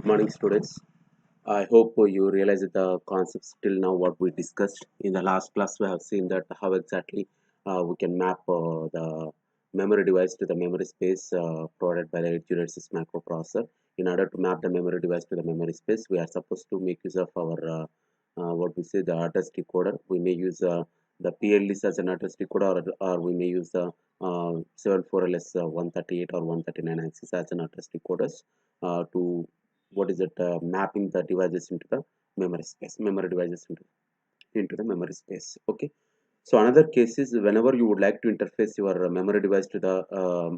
morning, students. I hope you realize the concepts till now what we discussed. In the last class, we have seen that how exactly we can map the memory device to the memory space provided by the edge microprocessor. In order to map the memory device to the memory space, we are supposed to make use of our what we say the address decoder. We may use the PLDs as an address decoder, or we may use the 74LS 138 or 139 axis as an address decoders to what is it mapping the devices into the memory devices into the memory space. Okay, so another case is whenever you would like to interface your memory device to the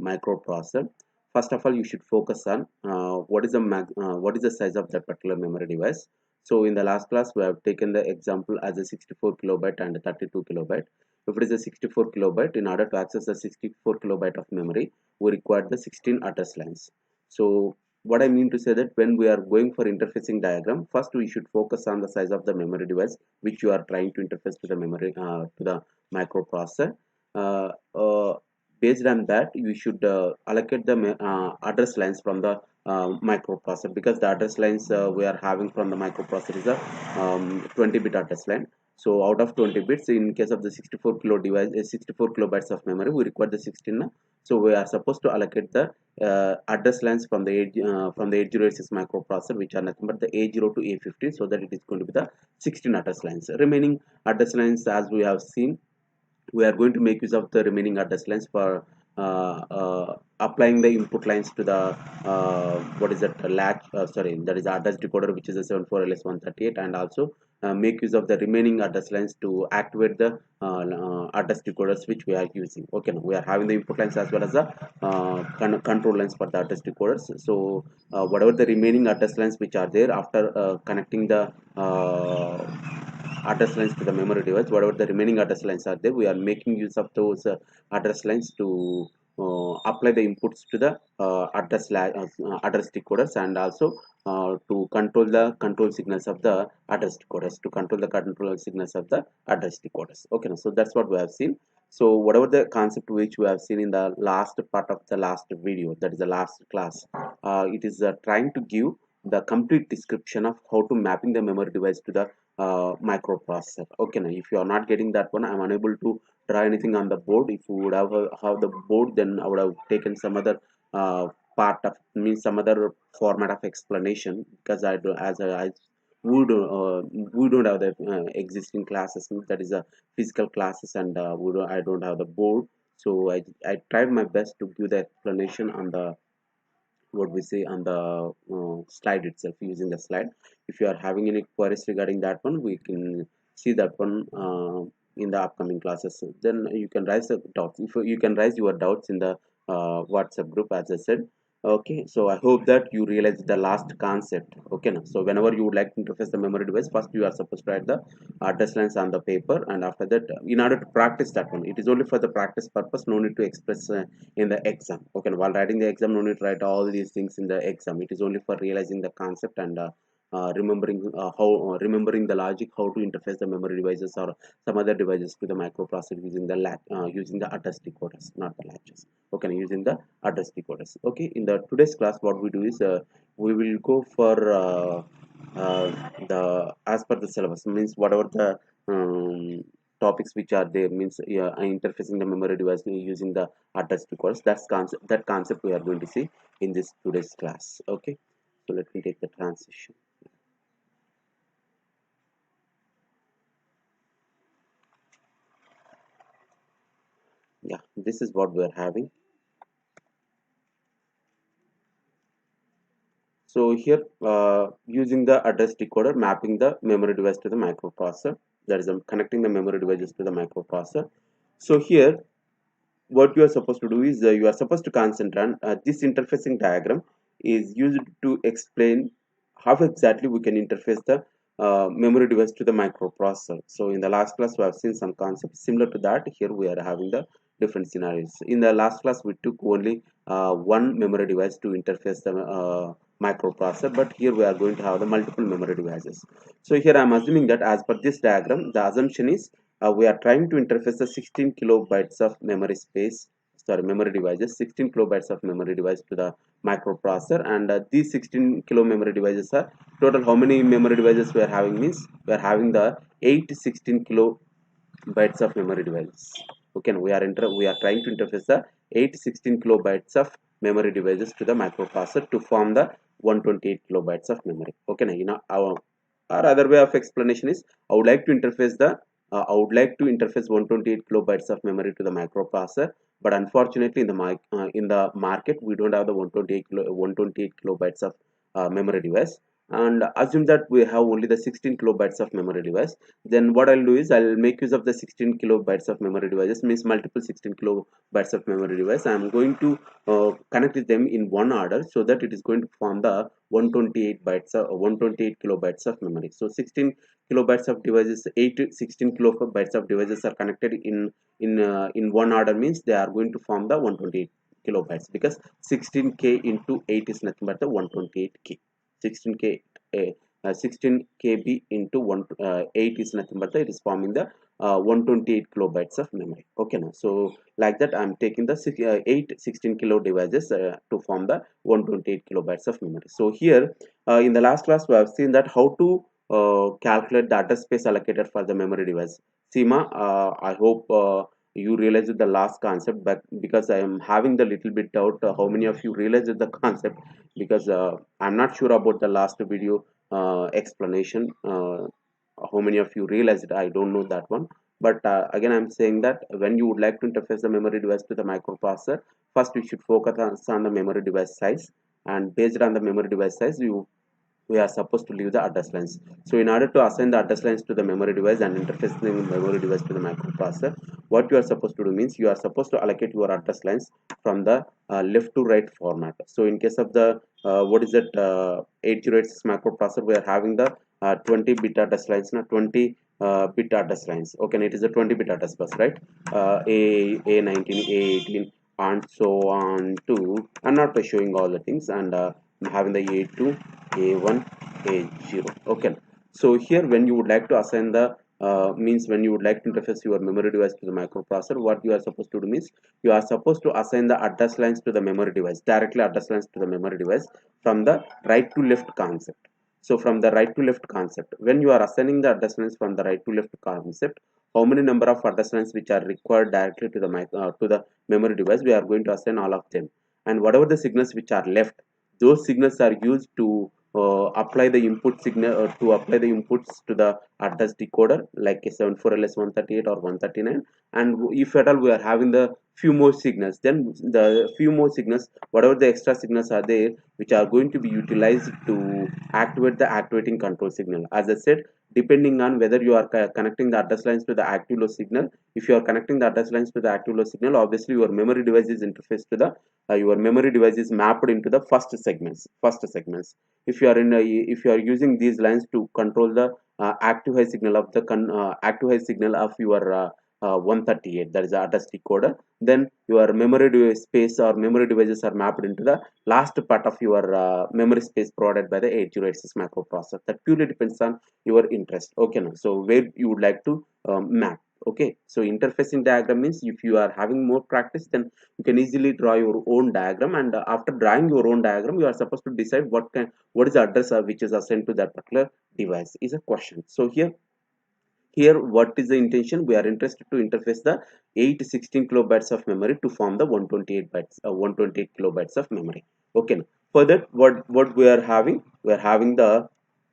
microprocessor, first of all you should focus on what is the size of that particular memory device. So in the last class we have taken the example as a 64 kilobyte and a 32 kilobyte. If it is a 64 kilobyte, in order to access the 64 kilobyte of memory, we require the 16 address lines. So what I mean to say that when we are going for interfacing diagram, first we should focus on the size of the memory device which you are trying to interface to the memory to the microprocessor. Uh, uh, Based on that, you should allocate the address lines from the microprocessor, because the address lines we are having from the microprocessor is a 20-bit address line. So out of 20 bits, in case of the 64 kilo device, 64 kilobytes of memory, we require the 16. So we are supposed to allocate the address lines from the 8086 microprocessor, which are nothing but the A0 to A15, so that it is going to be the 16 address lines. Remaining address lines, as we have seen, we are going to make use of the remaining address lines for applying the input lines to the what is that latch sorry, that is address decoder, which is a 74LS138, and also make use of the remaining address lines to activate the address decoders which we are using. Okay, now we are having the input lines as well as the control lines for the address decoders. So whatever the remaining address lines which are there after connecting the address lines to the memory device, whatever the remaining address lines are there, we are making use of those address lines to apply the inputs to the address decoders, and also to control the control signals of the address decoders, to control the control signals of the address decoders. Okay, now, so that's what we have seen. So whatever the concept which we have seen in the last part of the last video, that is the last class, it is trying to give the complete description of how to mapping the memory device to the microprocessor. Okay, now if you are not getting that one, I'm unable to draw anything on the board. If you would have the board, then I would have taken some other part of means some other format of explanation, because I do as I would we don't have the existing classes, that is a physical classes, and I don't have the board. So I tried my best to give the explanation on the what we say on the slide itself, using the slide. If you are having any queries regarding that one, we can see that one in the upcoming classes. Then you can raise the doubts, if you can raise your doubts in the WhatsApp group, as I said. Okay, so I hope that you realize the last concept. Okay, now, so whenever you would like to interface the memory device, first you are supposed to write the address lines on the paper, and after that, in order to practice that one, it is only for the practice purpose, no need to express in the exam. Okay, while writing the exam, no need to write all these things in the exam. It is only for realizing the concept and remembering the logic, how to interface the memory devices or some other devices to the microprocessor using the using the address decoders, not the latches. Okay, using the address decoders. Okay, in the today's class, what we do is we will go for the as per the syllabus, means whatever the topics which are there, means yeah, interfacing the memory device using the address decoders. That concept we are going to see in this today's class. Okay, so let me take the transition. Yeah, this is what we are having. So here using the address decoder, mapping the memory device to the microprocessor, that is connecting the memory devices to the microprocessor. So here what you are supposed to do is you are supposed to concentrate on this interfacing diagram is used to explain how exactly we can interface the memory device to the microprocessor. So in the last class we have seen some concepts similar to that. Here we are having the different scenarios. In the last class we took only one memory device to interface the microprocessor, but here we are going to have the multiple memory devices. So here I am assuming that as per this diagram, the assumption is we are trying to interface the 16 kilobytes of memory space, sorry, memory devices, 16 kilobytes of memory device to the microprocessor. And these 16 kilo memory devices are total. How many memory devices we are having means we are having the 8 16 kilobytes of memory devices. Okay, we are trying to interface the 8 16 kilobytes of memory devices to the microprocessor to form the 128 kilobytes of memory. Okay, now, our other way of explanation is I would like to interface the I would like to interface 128 kilobytes of memory to the microprocessor, but unfortunately in the market we don't have the 128 kilobytes of memory device. And assume that we have only the 16 kilobytes of memory device. Then what I'll do is I'll make use of the 16 kilobytes of memory devices, means multiple 16 kilobytes of memory device. I'm going to connect them in one order so that it is going to form the 128 kilobytes of memory. So 16 kilobytes of devices, 8 to 16 kilobytes of devices are connected in one order, means they are going to form the 128 kilobytes, because 16k into 8 is nothing but the 128k. 16k 16 kb into 8 is nothing but it is forming the 128 kilobytes of memory. Okay, now so like that I'm taking the 8 16 kilo devices to form the 128 kilobytes of memory. So here in the last class we have seen that how to calculate the address space allocated for the memory device. Seema, I hope you realized the last concept, but because I am having the little bit doubt how many of you realized the concept, because I'm not sure about the last video explanation. How many of you realized it? I don't know that one. But again, I'm saying that when you would like to interface the memory device to the microprocessor, first you should focus on the memory device size, and based on the memory device size, we are supposed to leave the address lines. So in order to assign the address lines to the memory device and interface the memory device to the microprocessor, what you are supposed to do means you are supposed to allocate your address lines from the left to right format. So in case of the what is it 8086 microprocessor, we are having the 20 bit address lines, not 20 bit address lines. Okay, and it is a 20 bit address bus, right? A19, A18, and so on to, I'm not showing all the things, and I'm having the A2, A1, A0. Okay, so here when you would like to assign the means when you would like to interface your memory device to the microprocessor, what you are supposed to do means you are supposed to assign the address lines to the memory device, directly address lines to the memory device from the right to left concept. So from the right to left concept, when you are assigning the address lines from the right to left concept, how many number of address lines which are required directly to the memory device, we are going to assign all of them. And whatever the signals which are left, those signals are used to apply the input signal to apply the inputs to the address decoder, like a 74ls 138 or 139. And if at all we are having the few more signals, then the few more signals, whatever the extra signals are there, which are going to be utilized to activate the activating control signal. As I said, depending on whether you are connecting the address lines to the active low signal, if you are connecting the address lines to the active low signal, obviously your memory device is interfaced to the your memory device is mapped into the first segments. If you are if you are using these lines to control the active high signal of the active high signal of your 138, that is the address decoder, then your memory device space or memory devices are mapped into the last part of your memory space provided by the 8086 microprocessor. That purely depends on your interest. Okay, now so where you would like to map. Okay, so interfacing diagram means if you are having more practice, then you can easily draw your own diagram, and after drawing your own diagram, you are supposed to decide what is the address which is assigned to that particular device is a question. So here what is the intention? We are interested to interface the 8 16 kilobytes of memory to form the 128 kilobytes of memory. Okay, now for that, what we are having, we are having the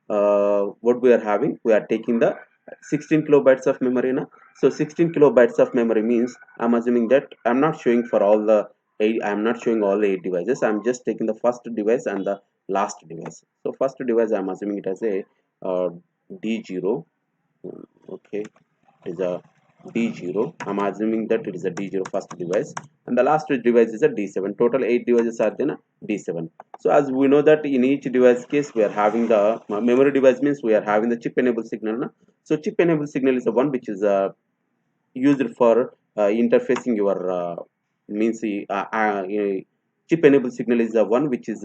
what we are having, we are taking the 16 kilobytes of memory now. So 16 kilobytes of memory means, I'm assuming that I'm not showing for all the 8, I'm not showing all the 8 devices, I'm just taking the first device and the last device. So first device I'm assuming it as a D0. Okay, it is a D0. I'm assuming that it is a D0 first device, and the last device is a D7. Total 8 devices are then a D7. So as we know that in each device case we are having the memory device means we are having the chip enabled signal. Na? So chip enabled signal is the one which is used for interfacing your means chip enabled signal is the one which is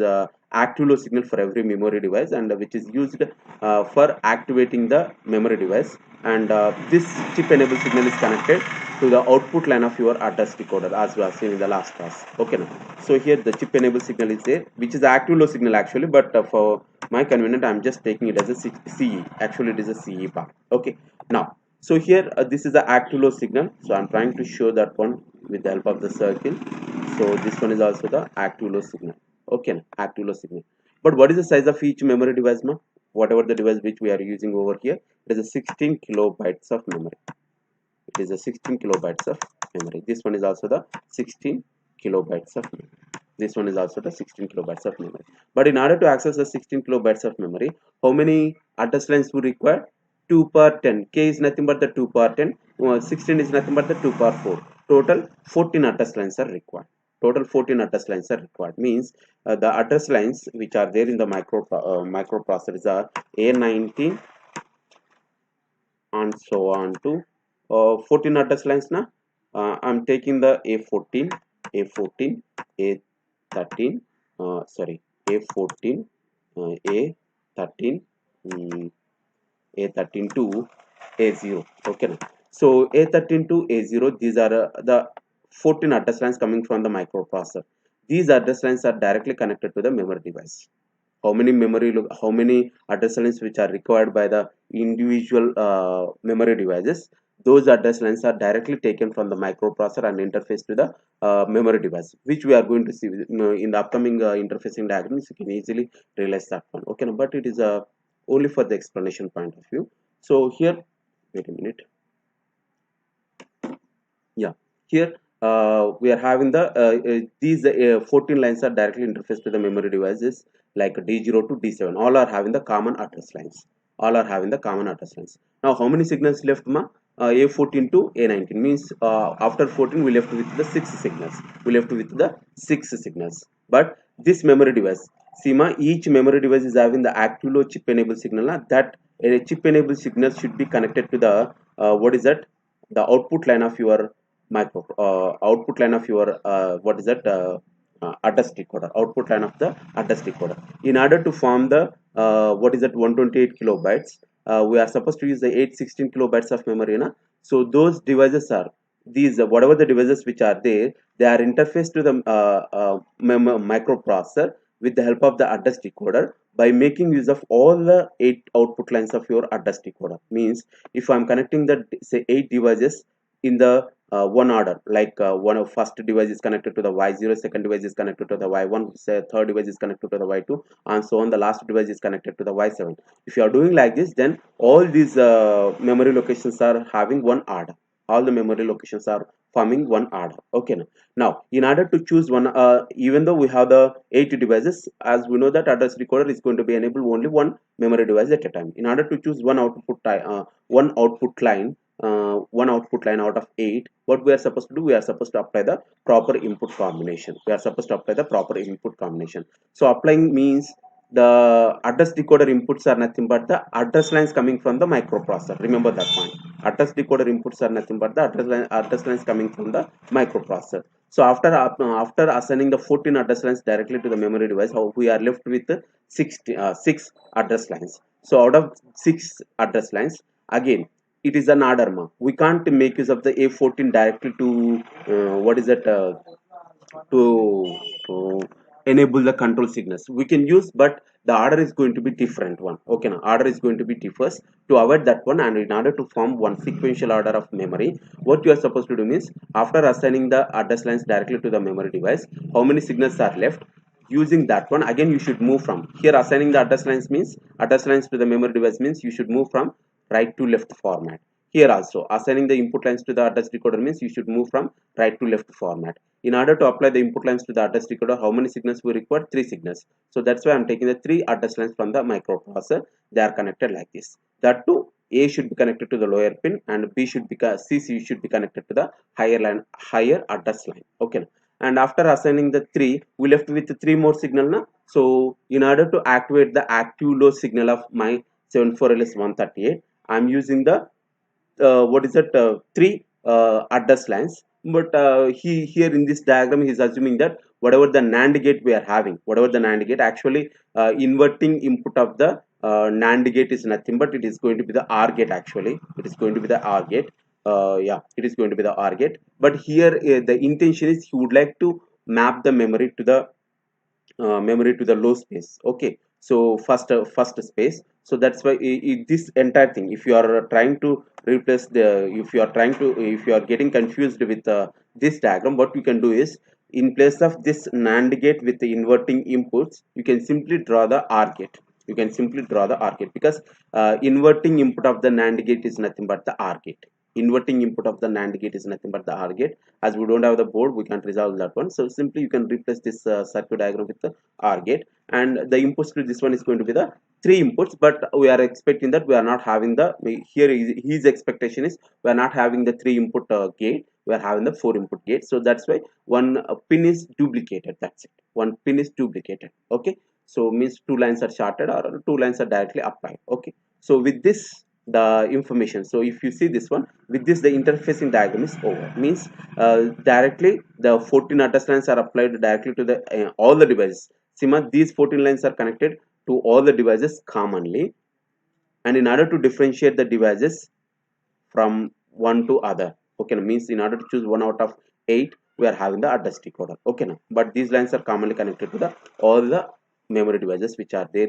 active low signal for every memory device, and which is used for activating the memory device. And this chip enabled signal is connected to the output line of your address decoder, as we have seen in the last class. Okay, now so here the chip enable signal is there, which is the active low signal actually, but for my convenience I'm just taking it as a CE. Actually it is a CE part. Okay, now so here this is the active low signal, so I'm trying to show that one with the help of the circle. So this one is also the active low signal. Okay, now, active low signal. But what is the size of each memory device, ma? Whatever the device which we are using over here, it is a 16 kilobytes of memory. It is a 16 kilobytes of memory. This one is also the 16 kilobytes of memory. This one is also the 16 kilobytes of memory. But in order to access the 16 kilobytes of memory, how many address lines we require? 2 per 10. K is nothing but the 2 per 10. 16 is nothing but the 2 per 4. Total 14 address lines are required. Total 14 address lines are required. Means the address lines which are there in the microprocessors are A19 and so on to 14 address lines now. I'm taking the A14, A14, A13, sorry, A14, A13, A13 to A0. Okay, now. So A13 to A0, these are the 14 address lines coming from the microprocessor. These address lines are directly connected to the memory device. How many address lines which are required by the individual memory devices, those address lines are directly taken from the microprocessor and interface to the memory device, which we are going to see in the upcoming interfacing diagrams. You can easily realize that one. Okay, but it is only for the explanation point of view. So here, wait a minute. Yeah, here we are having the these 14 lines are directly interfaced to the memory devices like D0 to D7. All are having the common address lines. All are having the common address lines. Now, how many signals left, ma? A14 to A19 means after 14 we left with the 6 signals. We left with the 6 signals. But this memory device, see, ma, each memory device is having the active low chip enable signal. That chip enable signal should be connected to the what is that? The output line of your output line of your what is that address decoder, output line of the address decoder. In order to form the what is that 128 kilobytes, we are supposed to use the 816 kilobytes of memory na? So those devices are these whatever the devices which are there, they are interfaced to the microprocessor with the help of the address decoder by making use of all the 8 output lines of your address decoder. Means if I'm connecting the say 8 devices in the one order, like one of first device is connected to the y0, second device is connected to the y1, third device is connected to the y2, and so on, the last device is connected to the y7. If you are doing like this, then all these memory locations are having one order. All the memory locations are forming one order. Okay, now in order to choose one, even though we have the 8 devices, as we know that address decoder is going to be enabled only one memory device at a time. In order to choose one output line out of 8, what we are supposed to do, we are supposed to apply the proper input combination. We are supposed to apply the proper input combination. So applying means the address decoder inputs are nothing but the address lines coming from the microprocessor. Remember that point. Address decoder inputs are nothing but the address lines coming from the microprocessor. So after assigning the 14 address lines directly to the memory device, how we are left with 6 address lines. So out of 6 address lines, again it is an order, ma. We can't make use of the A14 directly to what is that to enable the control signals. We can use, but the order is going to be different one. Okay, now order is going to be differs. To avoid that one, and in order to form one sequential order of memory, what you are supposed to do means after assigning the address lines directly to the memory device, how many signals are left? Using that one, again you should move from here. Assigning the address lines means address lines to the memory device means you should move from right to left format. Here also assigning the input lines to the address decoder means you should move from right to left format. In order to apply the input lines to the address decoder, how many signals we require? 3 signals. So that's why I'm taking the 3 address lines from the microprocessor. They are connected like this. That too, A should be connected to the lower pin and C should be connected to the higher address line. Okay. And after assigning the 3, we left with 3 more signal now. So in order to activate the active low signal of my 74LS138, I'm using the what is it 3 address lines. But he here in this diagram he is assuming that whatever the NAND gate we are having, whatever the NAND gate, actually inverting input of the NAND gate is nothing but it is going to be the OR gate. Actually it is going to be the OR gate. yeah, it is going to be the OR gate. But here the intention is he would like to map the memory to the low space. Okay, so first space. So that's why this entire thing, if you are trying to replace the if you are trying to if you are getting confused with this diagram, what you can do is, in place of this NAND gate with the inverting inputs, you can simply draw the OR gate. You can simply draw the OR gate, because inverting input of the NAND gate is nothing but the OR gate. Inverting input of the NAND gate is nothing but the OR gate. As we don't have the board, we can't resolve that one. So simply you can replace this circuit diagram with the OR gate, and the inputs to this one is going to be the three inputs. But we are expecting that we are not having the here his expectation is we are not having the three input gate. We are having the four input gate. So that's why one pin is duplicated. That's it. One pin is duplicated. Okay. So means two lines are shorted or two lines are directly applied. Okay. So with this the information, so if you see this one, with this the interfacing diagram is over. Means directly the 14 address lines are applied directly to the all the devices. Sima, these 14 lines are connected to all the devices commonly, and in order to differentiate the devices from one to other, okay, means in order to choose one out of 8, we are having the address decoder. Okay, now but these lines are commonly connected to the all the memory devices which are there,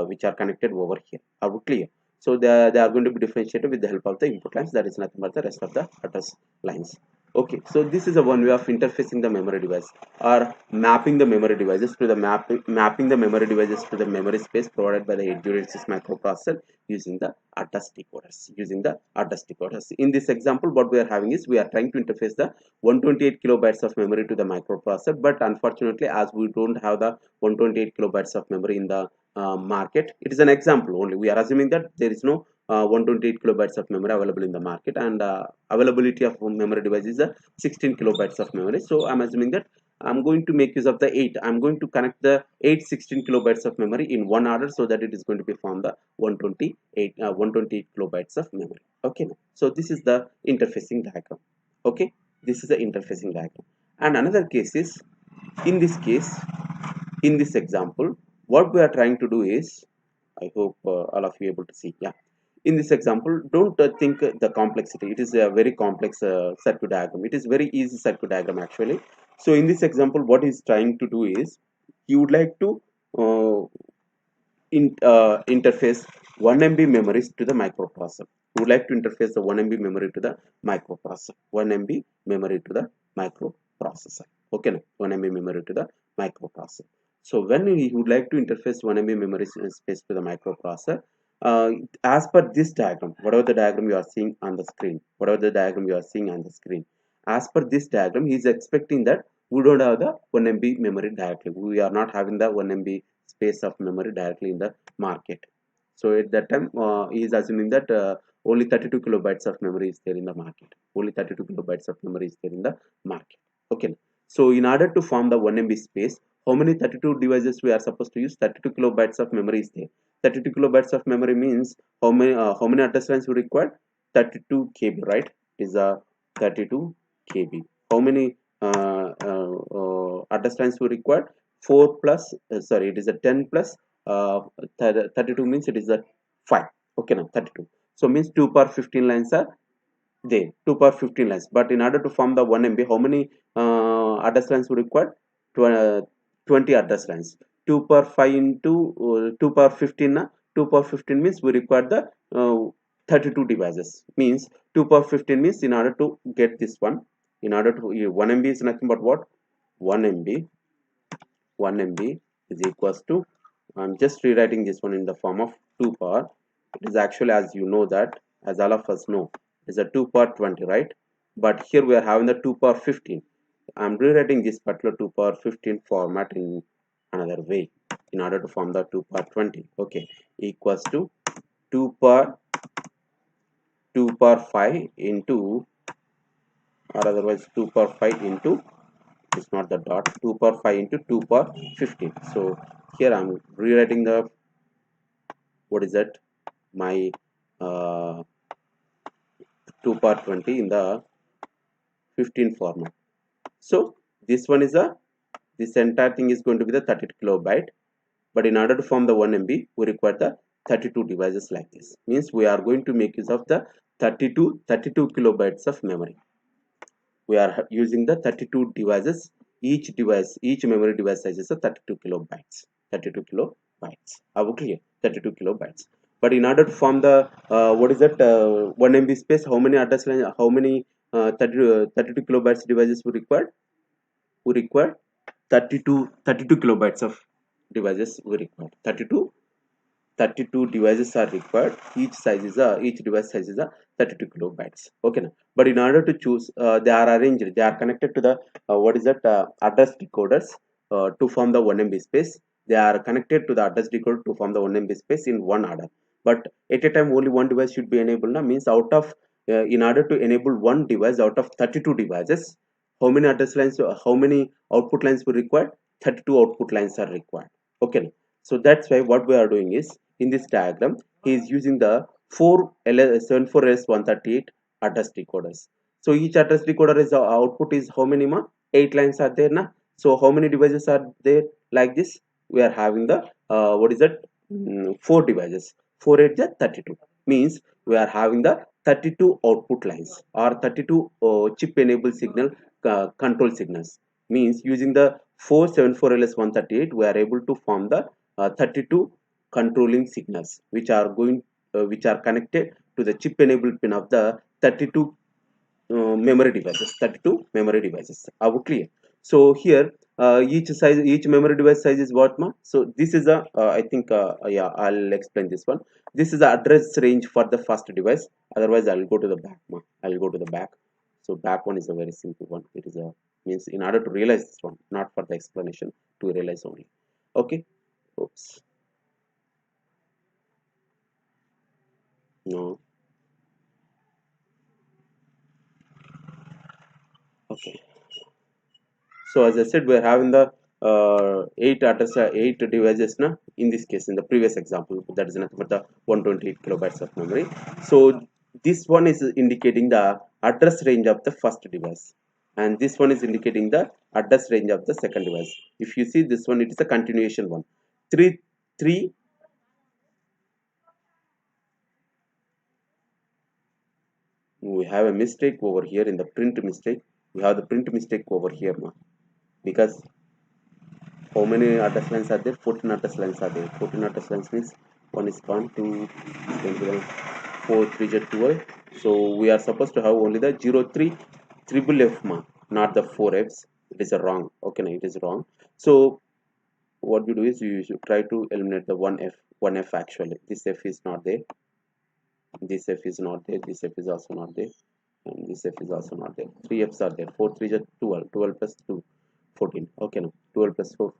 which are connected over here. Are we clear? So they are going to be differentiated with the help of the input lines, that is nothing but the rest of the address lines. Okay, so this is a one way of interfacing the memory device, or mapping the memory devices to the mapping the memory devices to the memory space provided by the 8086 microprocessor using the address decoders. In this example, what we are having is we are trying to interface the 128 kilobytes of memory to the microprocessor, but unfortunately, as we don't have the 128 kilobytes of memory in the market, it is an example only. We are assuming that there is no 128 kilobytes of memory available in the market, and availability of memory device is 16 kilobytes of memory. So I'm assuming that I'm going to make use of the 8. I'm going to connect the 8 16 kilobytes of memory in one order, so that it is going to be from the 128 kilobytes of memory. Okay, so this is the interfacing diagram. Okay, this is the interfacing diagram. And another case is, in this case, in this example, what we are trying to do is, I hope all of you able to see. Yeah, in this example, don't think the complexity. It is a very complex circuit diagram. It is very easy circuit diagram actually. So in this example, what he's trying to do is, he would like to uh, interface 1 MB memories to the microprocessor. We would like to interface the 1 MB memory to the microprocessor. 1 MB memory to the microprocessor. Okay, now 1 MB memory to the microprocessor. So when we would like to interface 1 MB memory space to the microprocessor, as per this diagram, whatever the diagram you are seeing on the screen, as per this diagram, he is expecting that we don't have the 1 MB memory directly. We are not having the 1 MB space of memory directly in the market. So at that time, he is assuming that only 32 kilobytes of memory is there in the market. Only 32 kilobytes of memory is there in the market. Okay. So in order to form the 1 MB space, how many 32 devices we are supposed to use? 32 kilobytes of memory is there. 32 kilobytes of memory means how many address lines we require? 32 KB, right? Is a 32 KB. How many address lines we require? 4 plus, sorry, it is a 10 plus 32 means it is a 5. Okay, now 32. So means 2 per 15 lines are there. 2 per 15 lines. But in order to form the 1 MB, how many address lines we require? 20 address lines. 2 per 5 into 2 per 15. 2 per 15 means we require the 32 devices. Means 2 per 15 means, in order to get this one, in order to 1 MB is nothing but what? 1 MB 1 MB is equals to, I'm just rewriting this one in the form of 2 power. It is actually, as you know that, as all of us know, is a 2 power 20, right? But here we are having the 2 power 15. I'm rewriting this particular 2 power 15 format in another way in order to form the 2 power 20. Okay, equals to 2 power 5 into, or otherwise 2 power 5 into, it's not the dot, 2 power 5 into 2 power 15. So here I'm rewriting the, what is that, my uh, 2 power 20 in the 15 format. So this one is a, this entire thing is going to be the 32 kilobyte, but in order to form the 1 MB we require the 32 devices like this. Means we are going to make use of the 32 kilobytes of memory. We are using the 32 devices. Each memory device size is a 32 kilobytes. 32 kilobytes. Are we clear? 32 kilobytes. But in order to form the what is that 1 MB space, how many address line, how many 32 kilobytes devices we require? We require 32 kilobytes of devices we require. 32 devices are required. Each device size is a 32 kilobytes. Okay now. But in order to choose, they are arranged, they are connected to the what is that address decoders to form the 1 MB space. They are connected to the address decoder to form the 1 MB space in one order. But at a time only one device should be enabled now, means out of in order to enable one device out of 32 devices, how many address lines, how many output lines we require? 32 output lines are required. Okay now. So that's why what we are doing is, in this diagram, he is using the 74S138 address decoders. So each address decoder is output is how many ma? 8 lines are there na. So how many devices are there like this? We are having the what is that? 4 devices. 4 8 is 32. Means we are having the 32 output lines or 32 chip enabled signal control signals. Means using the 474LS138 we are able to form the 32 controlling signals which are connected to the chip enabled pin of the 32 memory devices. Are we clear? So here each memory device size is what ma? So this is a I think yeah, I'll explain this one. This is the address range for the first device. Otherwise I'll go to the back ma. I'll go to the back. So back one is a very simple one. It is a means in order to realize this one, not for the explanation, to realize only. Okay. Oops. No. Okay. So as I said, we are having the eight devices now. In this case, in the previous example, that is nothing but the 128 kilobytes of memory. So this one is indicating the address range of the first device, and this one is indicating the address range of the second device. If you see this one, it is a continuation one. Three. We have a mistake over here in the print mistake. We have the print mistake over here now, because how many address lines are there? 14 address lines are there. 14 address lines means one is gone, 2, 4, 3, 12. So we are supposed to have only the 03 triple F ma, not the 4Fs. It is a wrong. Okay, no, it is wrong. So what we do is you should try to eliminate the 1F. 1F actually. This F is not there. This F is not there. This F is also not there. And this F is also not there. 3 Fs are there. 4, 3, 12. 12 plus 2. 14. Okay, no, 12 plus 4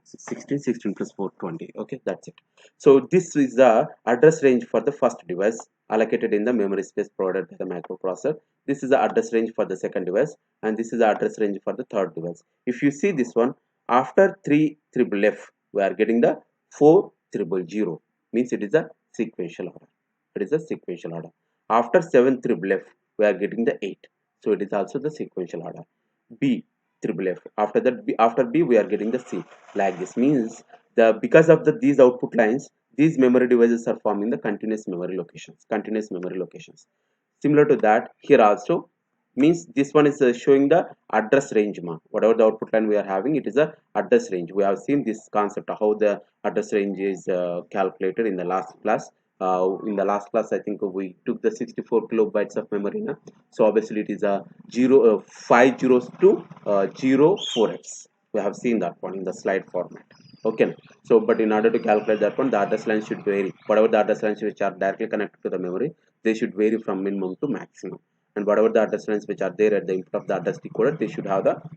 16, 16 plus 4 20. Okay, that's it. So this is the address range for the first device allocated in the memory space provided by the microprocessor. This is the address range for the second device, and this is the address range for the third device. If you see this one, after 3 triple F we are getting the 4 triple 0, means it is a sequential order. It is a sequential order. After 7 triple F we are getting the 8, so it is also the sequential order. B triple F. After that, after B, we are getting the C. Like this means because of these output lines, these memory devices are forming the continuous memory locations. Continuous memory locations. Similar to that, here also means this one is showing the address range ma. Whatever the output line we are having, it is a address range. We have seen this concept of how the address range is calculated in the last class. In the last class, I think we took the 64 kilobytes of memory na. So obviously it is a 5 zeros to 04x. We have seen that one in the slide format. Okay. So but in order to calculate that one, the address lines should vary. Whatever the address lines which are directly connected to the memory, they should vary from minimum to maximum. And whatever the address lines which are there at the input of the address decoder,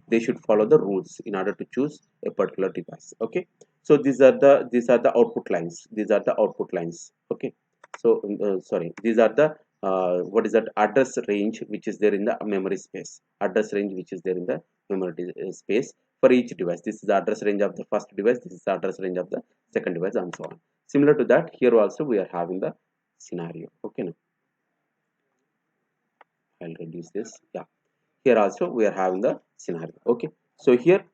they should follow the rules in order to choose a particular device. Okay. So these are the output lines. These are the output lines. Okay. So sorry, these are the what is that address range which is there in the memory space. Address range which is there in the memory space for each device. This is the address range of the first device. This is the address range of the second device, and so on. Similar to that, here also we are having the scenario. Okay. Now I'll reduce this. Yeah. Here also we are having the scenario. Okay. So here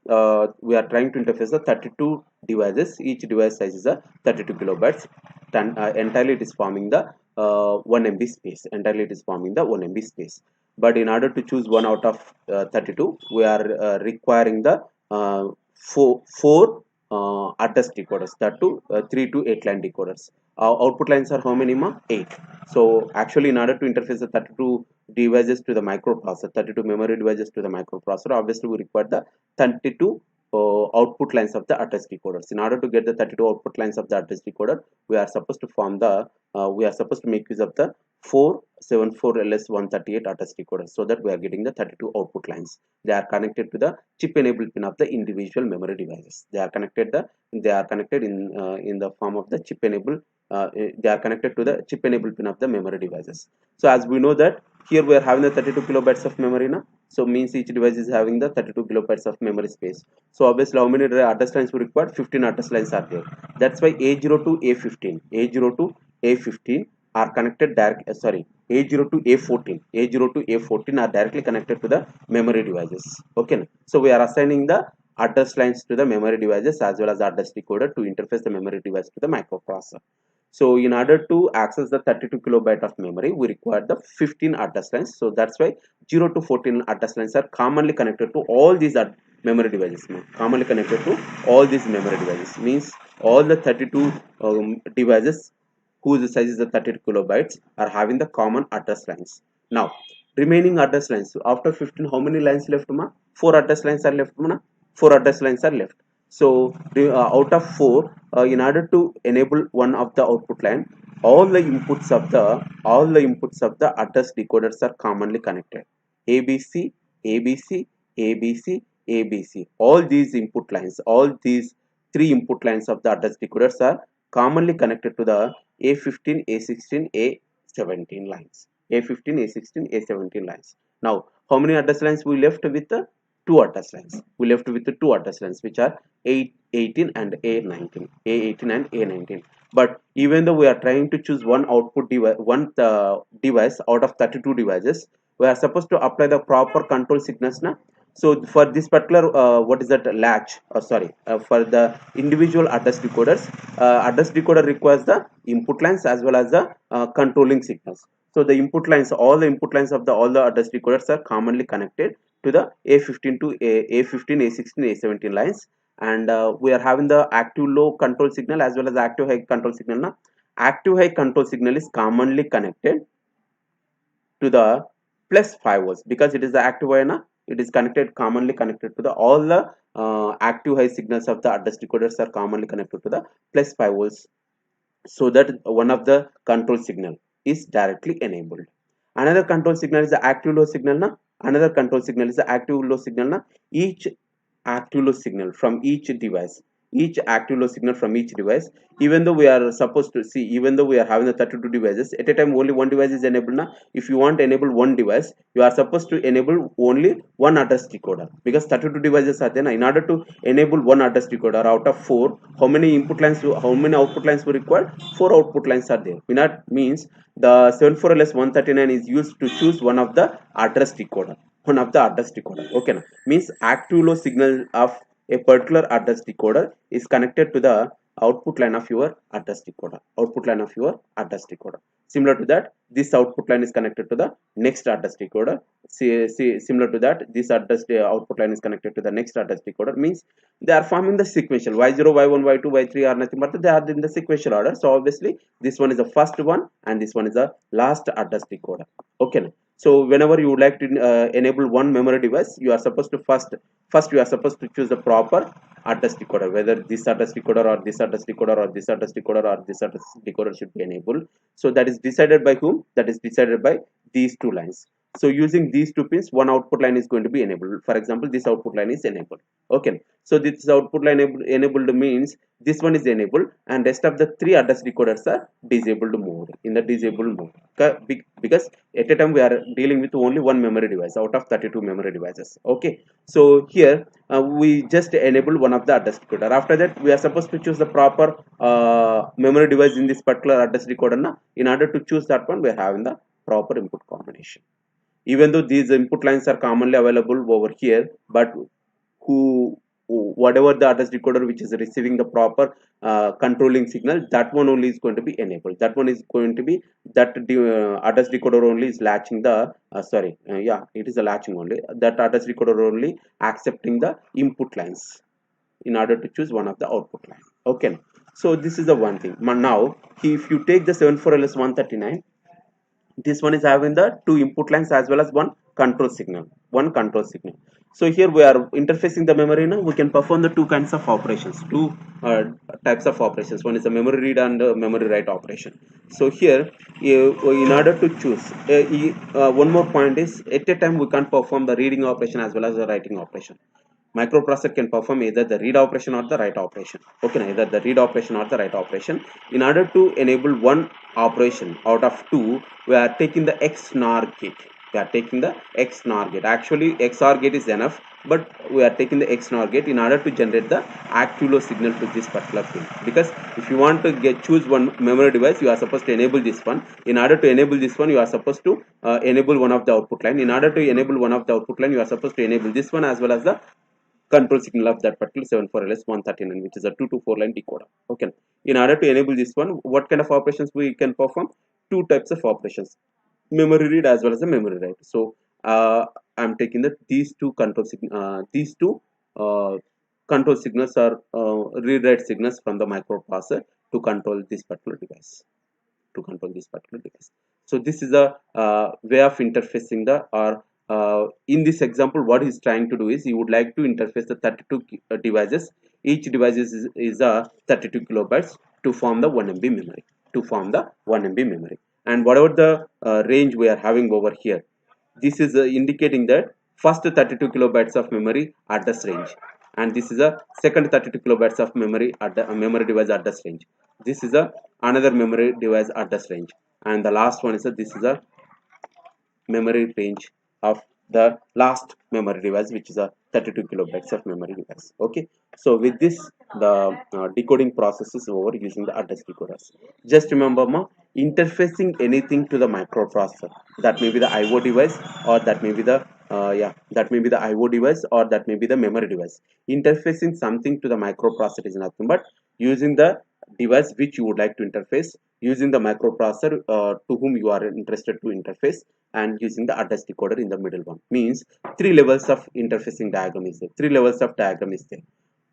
we are trying to interface the 32 devices. Each device size is a 32 kilobytes. Entirely it is forming the 1 MB space. Entirely it is forming the 1 MB space. But in order to choose one out of 32, we are requiring the four address decoders, that to 3 to 8 line decoders. Output lines are how many, ma? 8. So actually, in order to interface the 32 devices to the microprocessor, 32 memory devices to the microprocessor, obviously we require the 32 output lines of the address decoders. In order to get the 32 output lines of the address decoder, we are supposed to form the we are supposed to make use of the 474LS138 address decoder, so that we are getting the 32 output lines. They are connected to the chip enabled pin of the individual memory devices. They are connected in the form of the chip enabled they are connected to the chip enabled pin of the memory devices. So as we know that here we are having the 32 kilobytes of memory now. So means each device is having the 32 kilobytes of memory space. So obviously how many address lines we require? 15 address lines are there. That's why A0 to A15, A0 to A15 are connected direct. A0 to A14, A0 to A14 are directly connected to the memory devices. Okay. So we are assigning the address lines to the memory devices as well as the address decoder to interface the memory device to the microprocessor. So in order to access the 32 kilobyte of memory, we require the 15 address lines. So that's why 0 to 14 address lines are commonly connected to all these memory devices. Commonly connected to all these memory devices means all the 32 devices whose size is the 32 kilobytes are having the common address lines. Now, remaining address lines. So after 15, how many lines left, ma? 4 address lines are left, ma? 4 address lines are left. So out of 4, in order to enable one of the output line, all the inputs of the address decoders are commonly connected. ABC, ABC, ABC, ABC. All these input lines, all these 3 input lines of the address decoders are commonly connected to the A15, A16, A17 lines. A15, A16, A17 lines. Now, how many address lines we left with? Two address lines. We left with the two address lines, which are 18 and A19, A18 and A19. But even though we are trying to choose one output device, one device out of 32 devices, we are supposed to apply the proper control signals now. So for this particular what is that latch, for the individual address decoder requires the input lines as well as the controlling signals. So the input lines, all the input lines of the all the address decoders are commonly connected to the A15 to A15, A16, A17 lines, and we are having the active low control signal as well as active high control signal. Now, active high control signal is commonly connected to the plus 5 volts because it is the active wire. Na? It is commonly connected to the all the active high signals of the address decoders are commonly connected to the plus 5 volts, so that one of the control signal is directly enabled. Another control signal is the active low signal. Na? Another control signal is the active low signal. Na? Each active low signal from each active low signal from each device, even though we are supposed to see, even though we are having the 32 devices at a time, only one device is enabled. Now if you want to enable one device, you are supposed to enable only one address decoder because 32 devices are there. Now, in order to enable one address decoder out of 4, how many input lines, how many output lines we require? 4 output lines are there. That means the 74LS139 is used to choose one of the address decoder, okay na? Means active low signal of a particular address decoder is connected to the output line of your address decoder. Similar to that, this output line is connected to the next address decoder. Similar to that, this output line is connected to the next address decoder. Means they are forming the sequential. Y0, Y1, Y2, Y3 are nothing but they are in the sequential order. So obviously this one is the first one and this one is the last address decoder. Okay na? So whenever you would like to enable one memory device, you are supposed to first you are supposed to choose the proper address decoder, whether this address decoder or this address decoder or this address decoder or this address decoder should be enabled. So that is decided by whom? That is decided by these two lines. So using these two pins, one output line is going to be enabled. For example, this output line is enabled. Okay. So this output line enabled means this one is enabled and rest of the 3 address decoders are disabled mode, in the disabled mode. Because at a time we are dealing with only one memory device out of 32 memory devices. Okay. So here we just enable one of the address decoder. After that, we are supposed to choose the proper memory device in this particular address decoder. Na? In order to choose that one, we are having the proper input combination. Even though these input lines are commonly available over here, but who whatever the address decoder which is receiving the proper controlling signal, that one only is going to be enabled. That one is going to be address decoder only is latching the yeah, it is a latching only, that address decoder only accepting the input lines in order to choose one of the output line. Okay, so this is the one thing. Now if you take the 74ls 139, this one is having the two input lines as well as one control signal. So here we are interfacing the memory. Now we can perform the two kinds of operations, two uh, types of operations. One is a memory read and memory write operation. So here in order to choose one more point is, at a time we can perform the reading operation as well as the writing operation. Microprocessor can perform either the read operation or the write operation. Okay, either the read operation or the write operation. In order to enable one operation out of two, we are taking the XNOR gate. We are taking the XNOR gate. Actually XOR gate is enough, but we are taking the XNOR gate in order to generate the active low signal to this particular pin. Because if you want to choose one memory device, you are supposed to enable this one. In order to enable this one, you are supposed to enable one of the output line. In order to enable one of the output line, you are supposed to enable this one as well as the control signal of that particular 74ls 139, which is a 2 to 4 line decoder. Okay, in order to enable this one, what kind of operations we can perform? Two types of operations: memory read as well as a memory write. So I'm taking that these two uh, control signals are read write signals from the microprocessor to control this particular device, so this is a way of interfacing the, or in this example what he's trying to do is, he would like to interface the 32 devices. Each device is a 32 kilobytes to form the 1 MB memory, and whatever the range we are having over here, this is indicating that first 32 kilobytes of memory address range, and this is a second 32 kilobytes of memory at the memory device address range. This is a another memory device address range, and the last one is this is a memory range of the last memory device, which is a 32 kilobytes of memory device. Okay, so with this, the decoding process is over using the address decoders. Just remember, interfacing anything to the microprocessor, that may be the IO device, or that may be the that may be the IO device, or that may be the memory device. Interfacing something to the microprocessor is nothing but using the device which you would like to interface, using the microprocessor to whom you are interested to interface, and using the address decoder in the middle one. Means three levels of interfacing diagram is there. Three levels of diagram is there.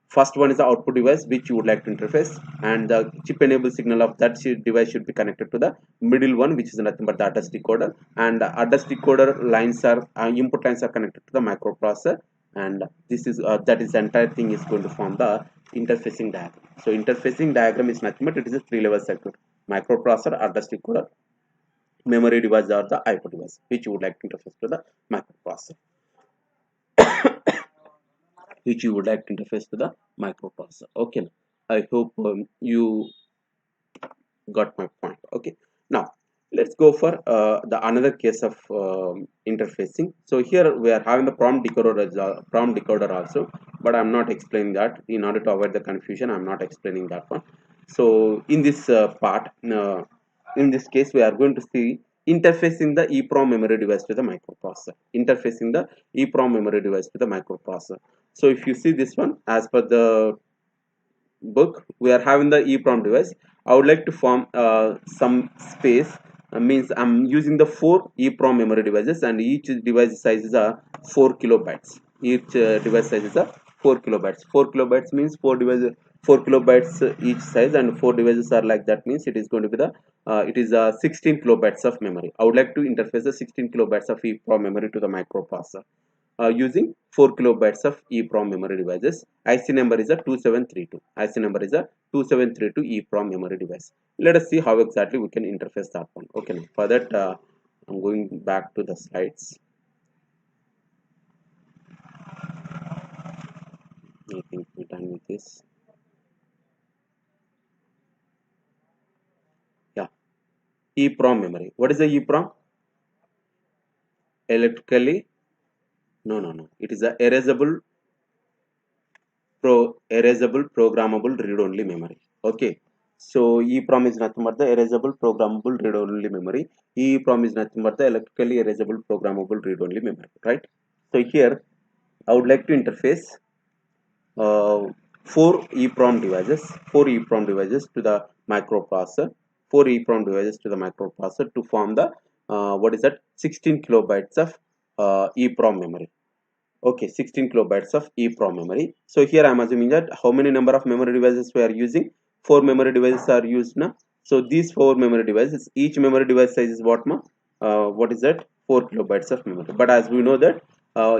First one is the output device which you would like to interface, and the chip enable signal of that device should be connected to the middle one, which is nothing but the address decoder. And the address decoder lines are input lines are connected to the microprocessor, and this is that is the entire thing is going to form the interfacing diagram. So interfacing diagram is nothing but it is a three level circuit: microprocessor, address decoder, memory device, or the IO device which you would like to interface to the microprocessor, Okay, I hope you got my point. Okay, now let's go for the another case of interfacing. So here we are having the prompt decoder also, but I'm not explaining that. In order to avoid the confusion, I'm not explaining that one. So in this part, in this case we are going to see interfacing the EEPROM memory device to the microprocessor. So if you see this one, as per the book, we are having the EEPROM device. I would like to form some space. Means I'm using the four EEPROM memory devices, and each device size is a 4 kilobytes. Each device size is a 4 kilobytes. 4 kilobytes means 4 kilobytes each size, and four devices are like that. Means it is going to be the it is 16 kilobytes of memory. I would like to interface the 16 kilobytes of EEPROM memory to the microprocessor using 4 kilobytes of EEPROM memory devices. IC number is a 2732. IC number is a 2732 EEPROM memory device. Let us see how exactly we can interface that one. Okay, now for that, I'm going back to the slides. I think we're done with this. Yeah, EEPROM memory. What is the EEPROM? Electrically, no. It is a erasable programmable read-only memory. Okay, so EEPROM is nothing but the erasable programmable read-only memory. EEPROM is nothing but the electrically erasable programmable read-only memory, right? So here I would like to interface uh, 4 EEPROM devices to the microprocessor, 4 EEPROM devices to the microprocessor to form the what is that 16 kilobytes of EEPROM memory. Okay, 16 kilobytes of EEPROM memory. So here I am assuming that how many number of memory devices we are using? 4 memory devices are used now. So these 4 memory devices, each memory device size is what ma? What is that? 4 kilobytes of memory. But as we know that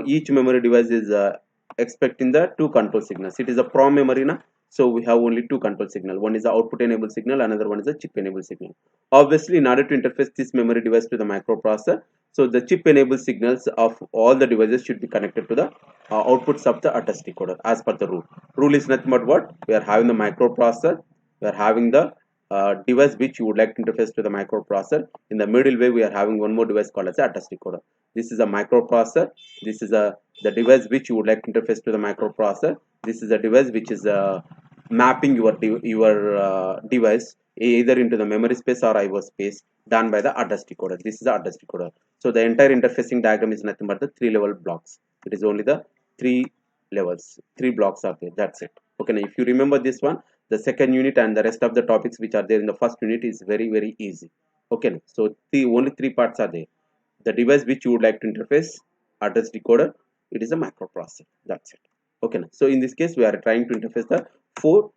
each memory device is expecting the two control signals. It is a PROM memory na. So we have only two control signal. One is the output enable signal, another one is the chip enable signal. Obviously, in order to interface this memory device to the microprocessor, so the chip enable signals of all the devices should be connected to the outputs of the address decoder as per the rule. Rule is nothing but what? We are having the microprocessor, we are having the device which you would like to interface to the microprocessor. In the middle way, we are having one more device called as the address decoder. This is a microprocessor. This is the device which you would like to interface to the microprocessor. This is a device which is mapping your device either into the memory space or IO space done by the address decoder. This is the address decoder. So the entire interfacing diagram is nothing but the 3-level blocks. It is only the 3 levels, 3 blocks are there. That's it. Okay, now if you remember this one, the second unit and the rest of the topics which are there in the first unit is very easy. Okay, so the only 3 parts are there. The device which you would like to interface, address decoder, it is a microprocessor. That's it. Okay, so in this case we are trying to interface the 4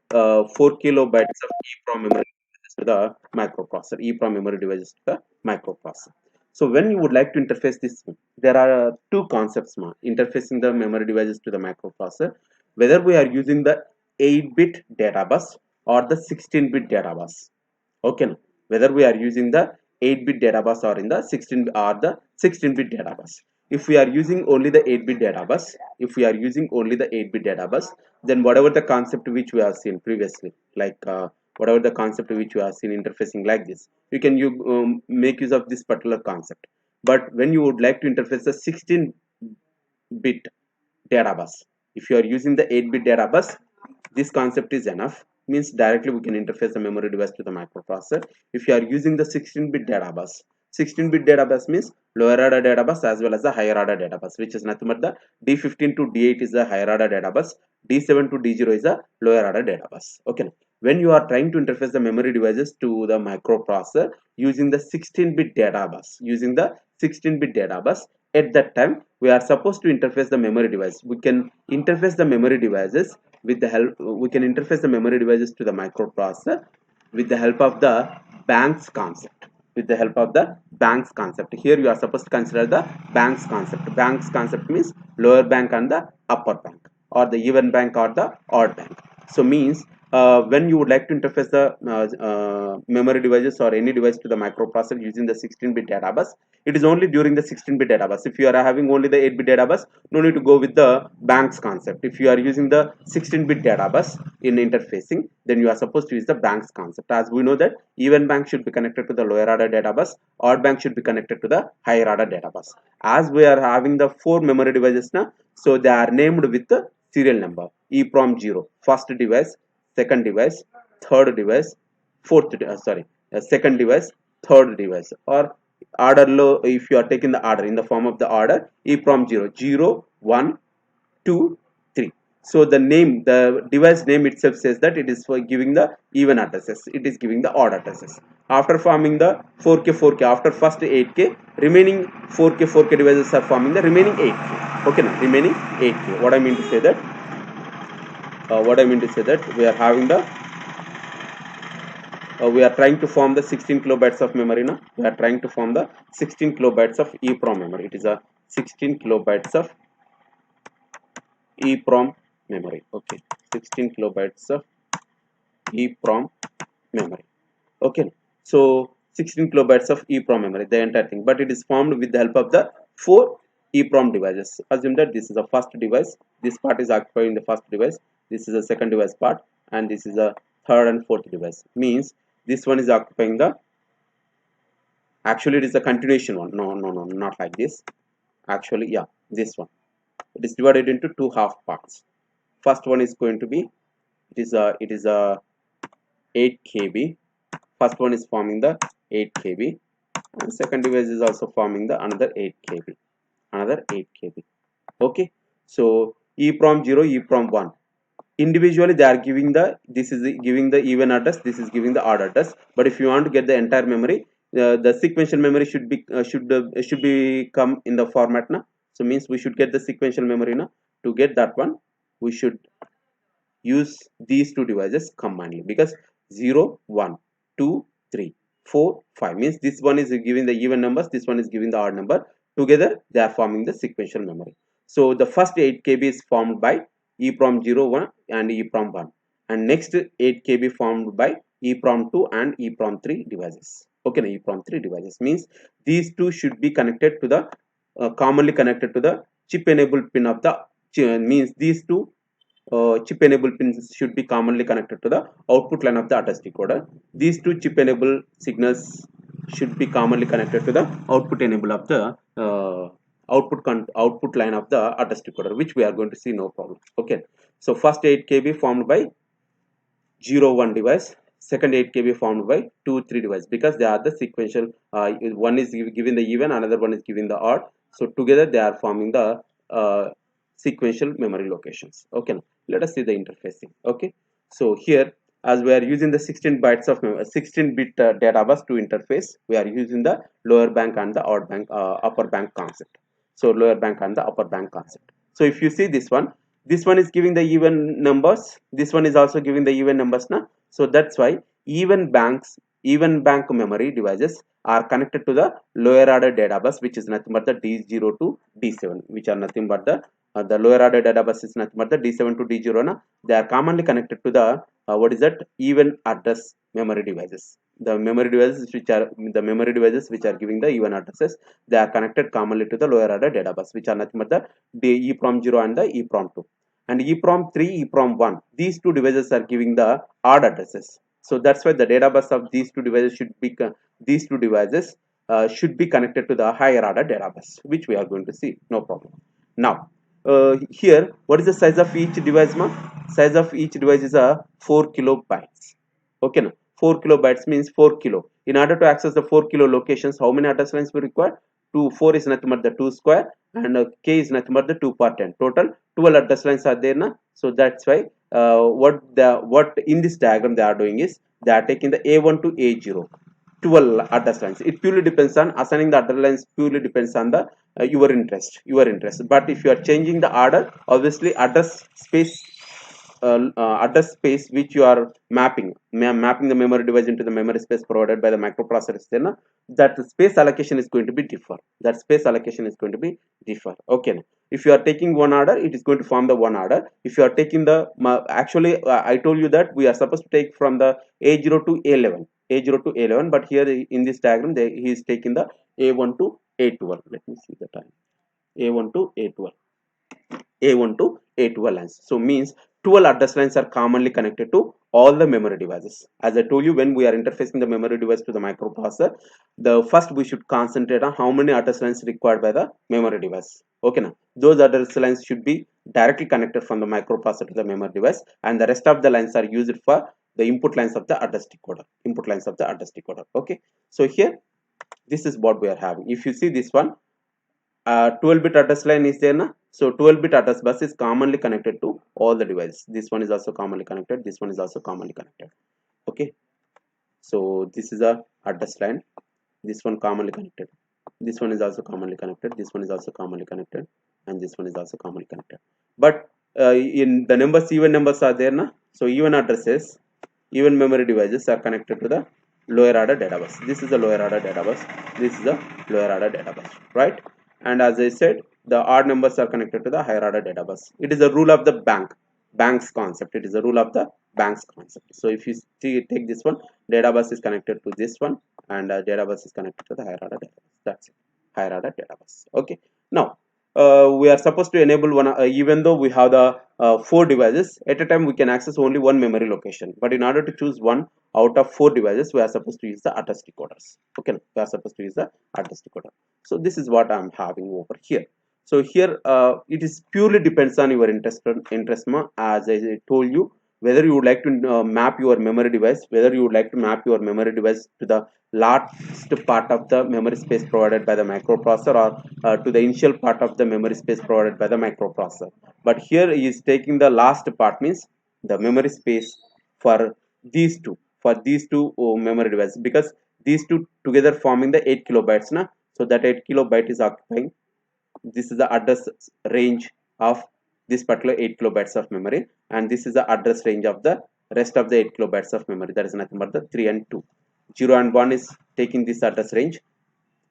kilobytes of EEPROM memory to the microprocessor, EEPROM memory devices to the microprocessor. So when you would like to interface this, there are two concepts interfacing the memory devices to the microprocessor, whether we are using the 8-bit data bus or the 16-bit data bus. Okay, whether we are using the 8-bit data bus or in the 16-bit data bus. If we are using only the 8-bit data bus, then whatever the concept which we have seen previously, like whatever the concept which we have seen interfacing like this, you can make use of this particular concept. But when you would like to interface the 16-bit data bus, if you are using the 8-bit data bus, this concept is enough. Means directly we can interface the memory device to the microprocessor. If you are using the 16-bit data bus, 16-bit data bus means lower order data bus as well as the higher order data bus, which is nothing but the D15 to D8 is the higher order data bus, D7 to D0 is the lower order data bus. Okay, when you are trying to interface the memory devices to the microprocessor using the 16-bit data bus, at that time we are supposed to interface the memory device. We can interface the memory devices with the help, we can interface the memory devices to the microprocessor with the help of the banks concept. Here you are supposed to consider the banks concept. Banks concept means lower bank and the upper bank, or the even bank or the odd bank. So means when you would like to interface the memory devices or any device to the microprocessor using the 16-bit data bus, it is only during the 16-bit data bus. If you are having only the 8-bit data bus, no need to go with the banks concept. If you are using the 16-bit data bus in interfacing, then you are supposed to use the banks concept. As we know that even bank should be connected to the lower order data bus, odd bank should be connected to the higher order data bus. As we are having the 4 memory devices now, so they are named with the serial number EEPROM 0, first device, second device, third device, second device, third device, or order low. If you are taking the order in the form of the order, EEPROM 0, 0, 1, 2, 3. So the device name itself says that it is for giving the even addresses, it is giving the odd addresses. After forming the 4K, after first 8K, remaining 4K devices are forming the remaining 8K. Okay, now remaining 8K. What I mean to say that we are having the we are trying to form the 16 kilobytes of memory now. We are trying to form the 16 kilobytes of EEPROM memory. It is a 16 kilobytes of EEPROM memory. Okay, 16 kilobytes of EEPROM memory. Okay, so 16 kilobytes of EEPROM memory, the entire thing, but it is formed with the help of the 4 EEPROM devices. Assume that this is the first device, this part is occupying the first device, this is the second device part, and this is the third and fourth device. Means this one is occupying the, actually it is a continuation one. No, not like this. Actually, yeah, this one. It is divided into two half parts. First one is going to be, it is a 8 KB. First one is forming the 8 KB, and second device is also forming the another 8 KB. Okay, so EEPROM 0, EEPROM 1. individually they are giving the, this is giving the even address, this is giving the odd address. But if you want to get the entire memory, the sequential memory should be come in the format na. So means we should get the sequential memory na. To get that one, we should use these two devices combinedly, because 0 1 2 3 4 5 means this one is giving the even numbers, this one is giving the odd number. Together they are forming the sequential memory. So the first 8 KB is formed by EEPROM 0 1 and EEPROM 1, and next 8 KB formed by EEPROM 2 and EEPROM 3 devices. Okay, now EEPROM 3 devices means these two should be connected to the commonly connected to the chip enabled pin of the means these two chip enable pins should be commonly connected to the output line of the address decoder. These two chip enable signals should be commonly connected to the output enable of the output line of the address decoder, which we are going to see no problem. Okay, so first 8 KB formed by 0 1 device, second 8 KB formed by 2 3 device, because they are the sequential, one is giving the even, another one is giving the odd. So together they are forming the uh, sequential memory locations. Okay, now let us see the interfacing. Okay, so here, as we are using the 16 bytes of 16-bit data bus to interface, we are using the lower bank and the odd bank, upper bank concept. So lower bank and the upper bank concept. So if you see this one, this one is giving the even numbers, this one is also giving the even numbers now. So that's why even bank memory devices are connected to the lower order data bus, which is nothing but the D0 to D7, which are nothing but the lower order data bus is nothing but the D7 to D0 na. They are commonly connected to the what is that, even address memory devices. The memory devices which are giving the even addresses, they are connected commonly to the lower order data bus, which are nothing but the EEPROM 0 and the EEPROM 2, and EEPROM 3, EEPROM 1. These two devices are giving the odd addresses. So that's why the data bus of these two devices should be connected to the higher order data bus, which we are going to see no problem. Now, here, what is the size of each device, ma? Size of each device is a 4 kilobytes. Okay, now 4 kilobytes means 4 kilo. In order to access the 4 kilo locations, how many address lines we require? 2 4 is nothing but the 2 square, and k is nothing but the 2 power 10. Total 12 address lines are there na. So that's why what in this diagram they are doing is they are taking the A1 to A0 12 address lines. It purely depends on assigning the address lines, purely depends on the your interest. But if you are changing the order, obviously address space which you are mapping the memory device into the memory space provided by the microprocessor, then that space allocation is going to be differ. Okay, if you are taking one order, it is going to form the one order. If you are taking the actually, I told you that we are supposed to take from the A0 to A11, but here in this diagram he is taking the A1 to A12. Let me see the time. A1 to A12, A1 to A12 lines. So means 12 address lines are commonly connected to all the memory devices. As I told you, when we are interfacing the memory device to the microprocessor, the first we should concentrate on how many address lines required by the memory device. Okay, now those address lines should be directly connected from the microprocessor to the memory device, and the rest of the lines are used for the input lines of the address decoder. Okay, so here this is what we are having. If you see this one, 12-bit address line is there na. So 12-bit address bus is commonly connected to all the devices. This one is also commonly connected, this one is also commonly connected. Okay, so this is a address line, this one commonly connected, this one is also commonly connected, this one is also commonly connected, and this one is also commonly connected. But in the numbers, even numbers are there na. So even memory devices are connected to the lower order data bus. This is the lower order data bus, this is the lower order data bus, right? And as I said, the odd numbers are connected to the higher order data bus. It is a rule of the bank's concept. It is a rule of the bank's concept. So if you take this one, data bus is connected to this one, and data bus is connected to the higher order data bus. That's it, higher order data bus. Okay, now we are supposed to enable one, even though we have the 4 devices at a time, we can access only one memory location. But in order to choose one out of 4 devices, we are supposed to use the address decoders. Okay, we are supposed to use the address decoder. So this is what I'm having over here. So here it is purely depends on your interest ma. As I told you, whether you would like to map your memory device, whether you would like to map your memory device to the last part of the memory space provided by the microprocessor, or to the initial part of the memory space provided by the microprocessor. But here he is taking the last part, means the memory space for these two memory devices, because these two together forming the 8 kilobytes na. So that 8 kilobyte is occupying, this is the address range of this particular 8 kilobytes of memory, and this is the address range of the rest of the 8 kilobytes of memory, that is nothing but the 3 and 2. 0 and 1 is taking this address range,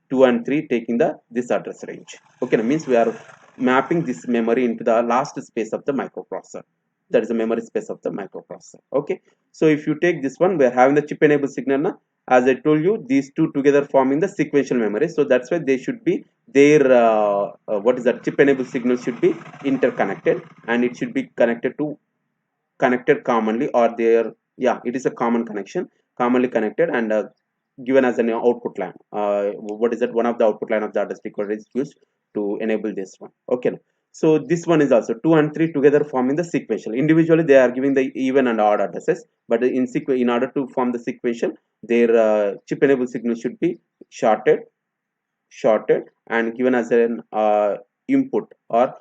2 and 3 taking the this address range. Okay, that means we are mapping this memory into the last space of the microprocessor, that is the memory space of the microprocessor. Okay, so if you take this one, we are having the chip enabled signal now. As I told you, these two together forming the sequential memory, so that's why they should be their what is that, chip enabled signal should be interconnected, and it should be connected commonly, or there, yeah, it is a common connection, commonly connected, and given as an output line. What is that, one of the output line of the address decoder is used to enable this one. Okay, so this one is also 2 and 3 together forming the sequential. Individually they are giving the even and odd addresses, but in order to form the sequential, their chip enable signal should be shorted and given as an input, or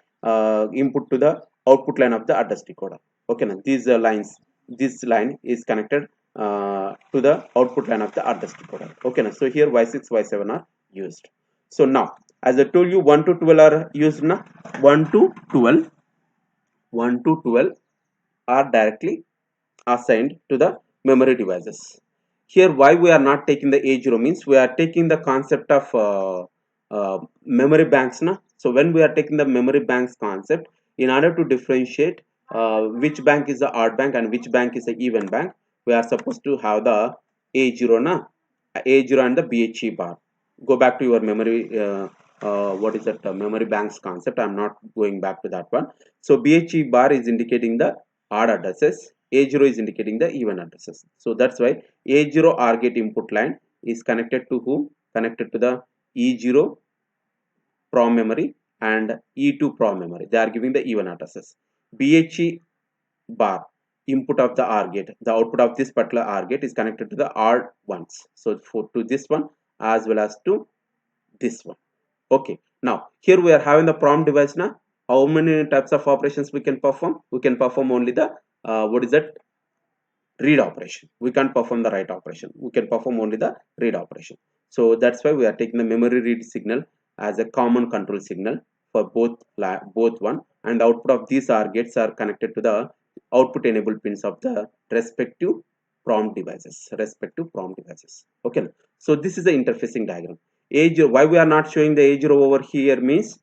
input to the output line of the address decoder. Okay, now these lines, this line is connected to the output line of the address decoder. Okay, now so here y6 y7 are used. So now, as I told you, 1 to 12 are used now. 1 to 12, 1 to 12 are directly assigned to the memory devices. Here, why we are not taking the A0 means we are taking the concept of memory banks na. So when we are taking the memory banks concept, in order to differentiate which bank is the odd bank and which bank is the even bank, we are supposed to have the A0 na, A0 and the BHE bar. Go back to your memory, what is that, memory banks concept. I'm not going back to that one. So BHE bar is indicating the odd addresses, A0 is indicating the even addresses. So that's why A0 OR gate input line is connected to whom? Connected to the E0 PROM memory and E2 PROM memory. They are giving the even addresses. BHE bar input of the OR gate, the output of this particular OR gate is connected to the odd ones. So for to this one as well as to this one. Okay, now here we are having the PROM device now. How many types of operations we can perform? We can perform only the what is that, read operation. We can't perform the write operation. We can perform only the read operation. So that's why we are taking the memory read signal as a common control signal for both one, and the output of these OR gates are connected to the output enabled pins of the respective PROM devices. Okay, so this is the interfacing diagram. A0, why we are not showing the A0 over here means,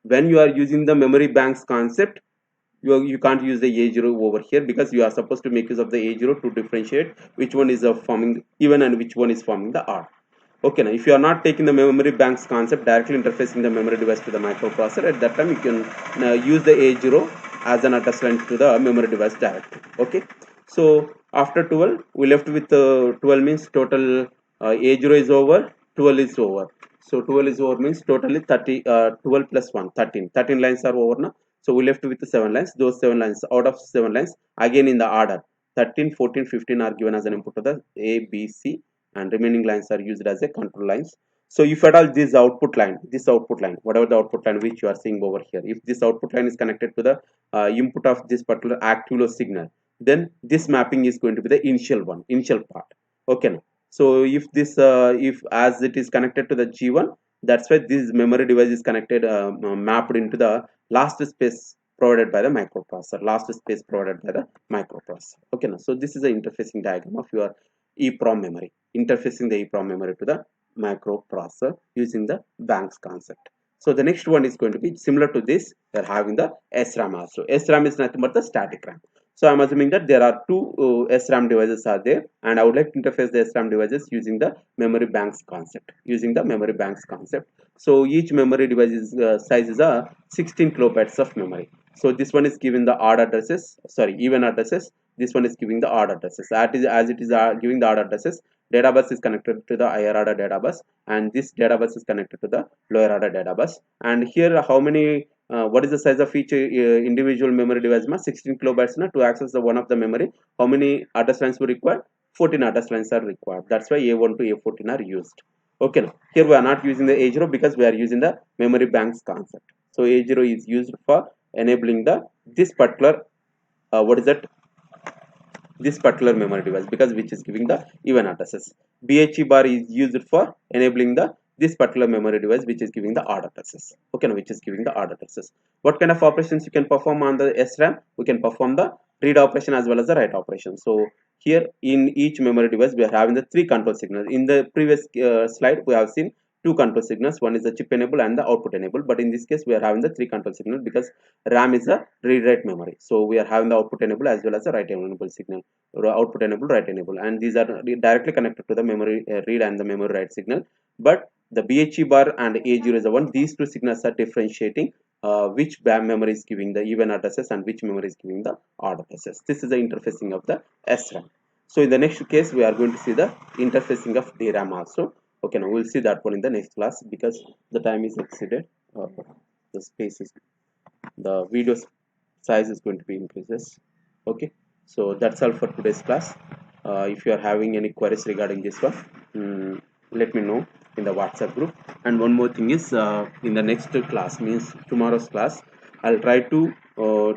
when you are using the memory banks concept, you can't use the A0 over here, because you are supposed to make use of the A0 to differentiate which one is forming even and which one is forming the odd. Okay, now if you are not taking the memory banks concept, directly interfacing the memory device to the microprocessor, at that time you can use the A0 as an address line to the memory device directly. Okay, so after 12 we left with 12 means total A0 is over, 12 is over. So 12 is over means totally 12 plus 1, 13 lines are over now. So we left with the 7 lines. Those 7 lines, out of 7 lines, again in the order 13, 14, 15 are given as an input to the A, B, C, and remaining lines are used as a control lines. So if at all this output line, whatever the output line which you are seeing over here, if this output line is connected to the input of this particular active low signal, then this mapping is going to be the initial part. Okay, now. So if this if as it is connected to the G1, that's why this memory device is connected mapped into the last space provided by the microprocessor. Okay, now so this is the interfacing diagram of your EEPROM memory, interfacing the EEPROM memory to the microprocessor using the banks concept. So the next one is going to be similar to this. We are having the SRAM also. SRAM is nothing but the static RAM. So I'm assuming that there are two SRAM devices are there, and I would like to interface the SRAM devices using the memory banks concept. So each memory device is, size is a 16 kilobytes of memory. So this one is given the even addresses. This one is giving the odd addresses. As it is giving the odd addresses, data bus is connected to the higher order data bus, and this data bus is connected to the lower order data bus. And here, how many? What is the size of each individual memory device? 16 kilobytes to access the one of the memory. How many address lines were required? 14 address lines are required. That's why A1 to A14 are used. Okay, now here we are not using the A0 because we are using the memory banks concept. So A0 is used for enabling the this particular what is that, this particular memory device, because which is giving the even addresses. bhe bar is used for enabling the this particular memory device which is giving the odd addresses. Okay, now which is giving the odd addresses. What kind of operations you can perform on the SRAM? We can perform the read operation as well as the write operation. So here in each memory device we are having the three control signals. In the previous slide we have seen two control signals, one is the chip enable and the output enable, but in this case we are having the three control signals because RAM is a read write memory. So we are having the output enable as well as the write enable signal, or output enable, write enable, and these are directly connected to the memory read and the memory write signal. But the BHE bar and A0 these two signals are differentiating which BAM memory is giving the even addresses and which memory is giving the odd addresses. This is the interfacing of the SRAM. So in the next case we are going to see the interfacing of DRAM also. Okay, now we'll see that one in the next class because the time is exceeded. The space is, the video size is going to be increases. Okay, so that's all for today's class. If you are having any queries regarding this one, let me know in the WhatsApp group. And one more thing is, in the next class, means tomorrow's class, I'll try to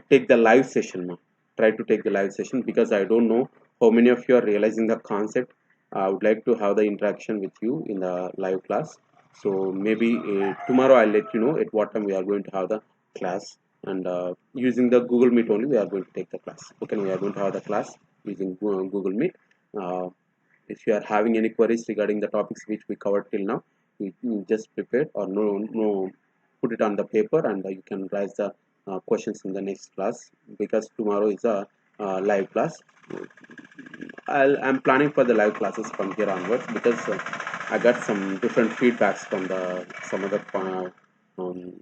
take the live session now. Try to take the live session because I don't know how many of you are realizing the concept. I would like to have the interaction with you in the live class. So maybe tomorrow I'll let you know at what time we are going to have the class, and using the Google Meet only we are going to take the class. Okay, we are going to have the class using Google Meet. If you are having any queries regarding the topics which we covered till now, you just prepare or no put it on the paper, and you can raise the questions in the next class because tomorrow is a live class. I'm planning for the live classes from here onwards because I got some different feedbacks from the um,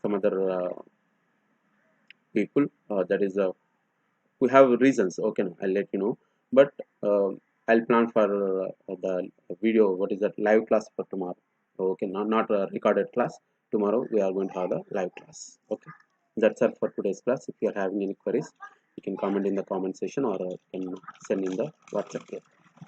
some other people. That is we have reasons. Okay, I'll let you know. But I'll plan for the video. What is that live class for tomorrow? Okay, not a recorded class. Tomorrow we are going to have the live class. Okay, that's all for today's class. If you are having any queries, you can comment in the comment section or you can send in the WhatsApp.